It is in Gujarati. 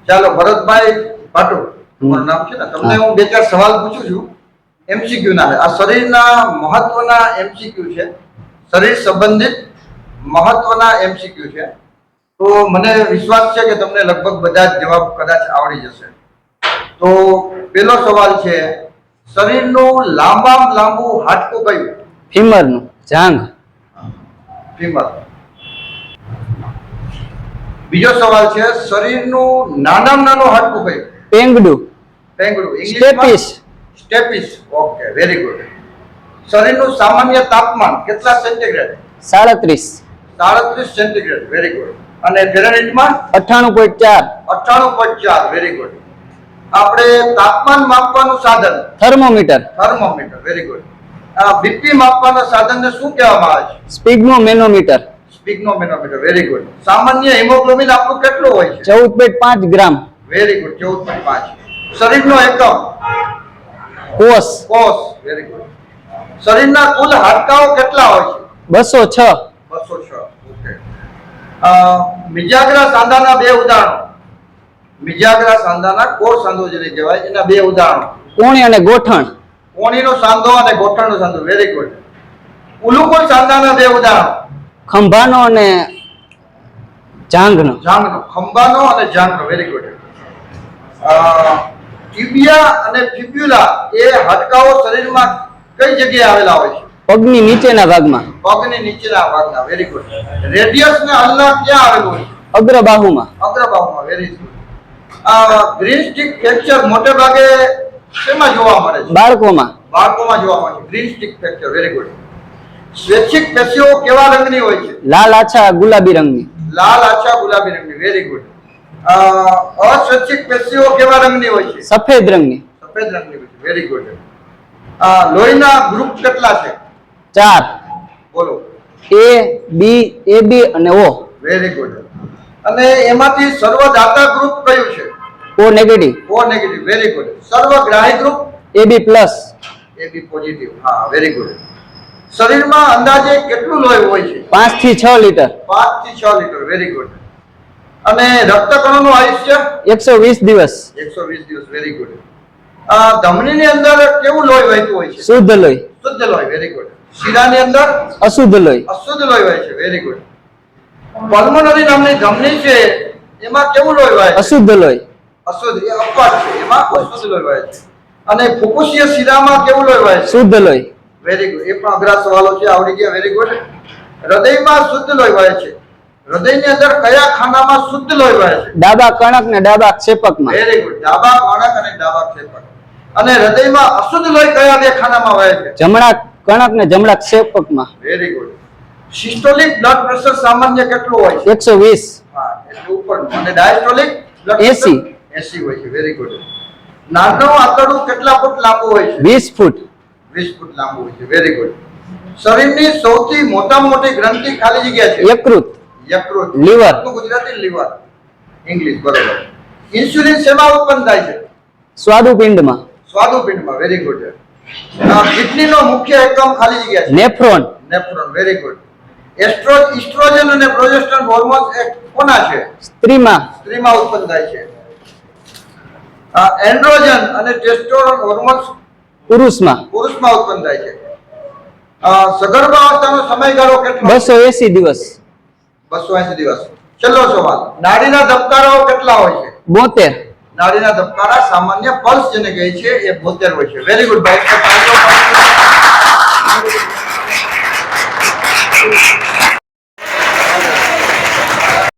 ચાલો ભરતભાઈ ભાટુ તમારું નામ છે ને, તમને હું બે ચાર સવાલ પૂછું છું એમસીક્યુ ના. આ શરીરના મહત્વના એમસીક્યુ છે, શરીર સંબંધિત મહત્વના એમસીક્યુ છે. તો મને વિશ્વાસ છે કે તમને લગભગ બધા જ જવાબ કદાચ આવડી જશે. તો પહેલો સવાલ છે, શરીરનું લાંબામાં લાંબુ હાડકું કયું? ફીમરનું જાંઘ. ફીમર. બીજો સવાલ છે, શરીરનું નાનામાં નાનું હાડકું કયું? પેંગડું. પેંગડું. Stapes. Stapes. Okay, very good. શરીરનું સામાન્ય તાપમાન કેટલા સેન્ટીગ્રેડ? 37. 37 સેન્ટીગ્રેડ. Very good. અને ફેરનહીટમાં? 98.4. 98.4. Very good. આપણે તાપમાન માપવાનું સાધન? Thermometer. Thermometer. Very good. BP માપવાના સાધનને શું કહેવામાં આવે છે? સ્પિગ્મોમેનોમીટર. સ્પિગ્મોમેનોમીટર. Very good. સામાન્ય હિમોગ્લોબિન આપણું કેટલું હોય છે? 14.5 ગ્રામ. Very good. 14.5. શરીરનો એકમ? કોષ. કોષ. Very good. શરીરના કુલ હાડકાઓ કેટલા હોય છે? 206. 206. ઓકે. મિજાગ્રા સાંધાના બે ઉદાહરણો. મિજાગ્રા સાંધાના કોર સાંધો જેને કહેવાય, એના બે ઉદાહરણો. કોણી અને ગોઠણ. કોણીનો સાંધો અને ગોઠણનો સાંધો. Very good. ઉલુકુલ સાંધાના બે ઉદાહરણો. ખંભાનો અને જાંઘનો. જાંઘનો. ખંભાનો અને જાંઘનો. Very good. ટિબિયા અને ફિબ્યુલા એ હાડકાઓ શરીરમાં કઈ જગ્યાએ આવેલા હોય છે? પગની નીચેના ભાગમાં. પગની નીચેના ભાગના. Very good. રેડિયસ ને અલ્ના ક્યાં આવેલું હોય છે? અગ્રબાહુમાં. અગ્રબાહુમાં. Very good. Green stick fracture મોટે ભાગે શેમાં જોવા મળે છે? બાળકોમાં. બાળકોમાં જોવા મળે છે green stick fracture. Very good. સ્વૈચ્છિક પેશીઓ કેવા રંગની હોય છે? લાલ આછા ગુલાબી રંગની. લાલ આછા ગુલાબી રંગની. Very good. અસ્વૈચ્છિક પેશીઓ કેવા રંગની હોય છે? સફેદ રંગની. સફેદ રંગની હોય છે. Very good. લોહીના ગ્રુપ કેટલા છે? 4. બોલો. A, B, AB અને O. Very good. અને એમાંથી સર્વદાતા ગ્રુપ કયું છે? O negative. O negative. Very good. સર્વગ્રાહી group? AB plus. AB positive. હા, વેરી ગુડ. શરીરમાં અંદાજે કેટલું લોહી હોય છે? 5 થી 6 લીટર. 5 થી 6 લીટર. Very good. અને રક્તકણોનું આયુષ્ય? 120 દિવસ. 120 દિવસ. Very good. ધમનીની અંદર કેવું લોહી વહેતું હોય છે? શુદ્ધ લોહી. શુદ્ધ લોહી. Very good. શિરાની અંદર? અશુદ્ધ લોહી. અશુદ્ધ લોહી વહે છે. Very good. પલ્મોનરી નામની ધમની છે, એમાં કેવું લોહી વહે છે? અશુદ્ધ લોહી. અશુદ્ધ. એ અપવાદ છે, એમાં અશુદ્ધ લોહી વહે છે. અને ફુફુસીય શિરામાં કેવું લોહી વહે છે? શુદ્ધ લોહી. Very good. એ પણ અઘરા સવાલો છે, આવડી ગયા. Very good. હૃદયમાં શુદ્ધ લોહી વહે છે. હૃદયની અંદર કયા ખાનામાં શુદ્ધ લોહી વહે છે? ડાબા કણક ને ડાબા ક્ષેપકમાં. Very good. ડાબા કણક અને ડાબા ક્ષેપક. અને હૃદયમાં અશુદ્ધ લોહી કયા બે ખાનામાં વહે છે? જમણા કણક ને જમણા ક્ષેપકમાં. Very good. Systolic blood pressure સામાન્ય કેટલું હોય છે? 120. હા, એટલે ઉપરનું. અને ડાયસ્ટોલિક બ્લડ 80. 80 હોય છે. Very good. નાનું આંતરડું કેટલા ફૂટ લાંબુ હોય છે? 20 ફૂટ. 20 ફૂટ લાંબુ હોય છે. Very good. શરીરની સૌથી મોટામાં મોટી ગ્રંથિ ખાલી જગ્યા છે? યકૃત. યકૃત. લીવર. ગુજરાતી લીવર. ઇંગ્લિશ. બરોબર. ઇન્સ્યુલિન શેમાં ઉત્પન્ન થાય છે? સ્વાદુપિંડમાં. સ્વાદુપિંડમાં. Very good. કિડનીનો મુખ્ય એકમ ખાલી જગ્યા છે? Nephron. Nephron. Very good. Oestrogen અને પ્રોજેસ્ટેરોન હોર્મોન્સ કોના છે? સ્ત્રીમાં. સ્ત્રીમાં ઉત્પન્ન થાય છે. એન્ડ્રોજન અને ટેસ્ટોસ્ટેરોન હોર્મોન્સ પુરુષમાં. પુરુષમાં ઉત્પન્ન થાય છે. સગર્ભાવસ્થાનો સમયગાળો કેટલો? 280 દિવસ. 280 દિવસ. છેલ્લો સવાલ, નાડીના ધબકારાઓ કેટલા હોય છે? 72. નાડીના ધબકારા સામાન્ય પલ્સ જેને કહે છે એ 72 હોય છે. વેરી ગુડ ભાઈ.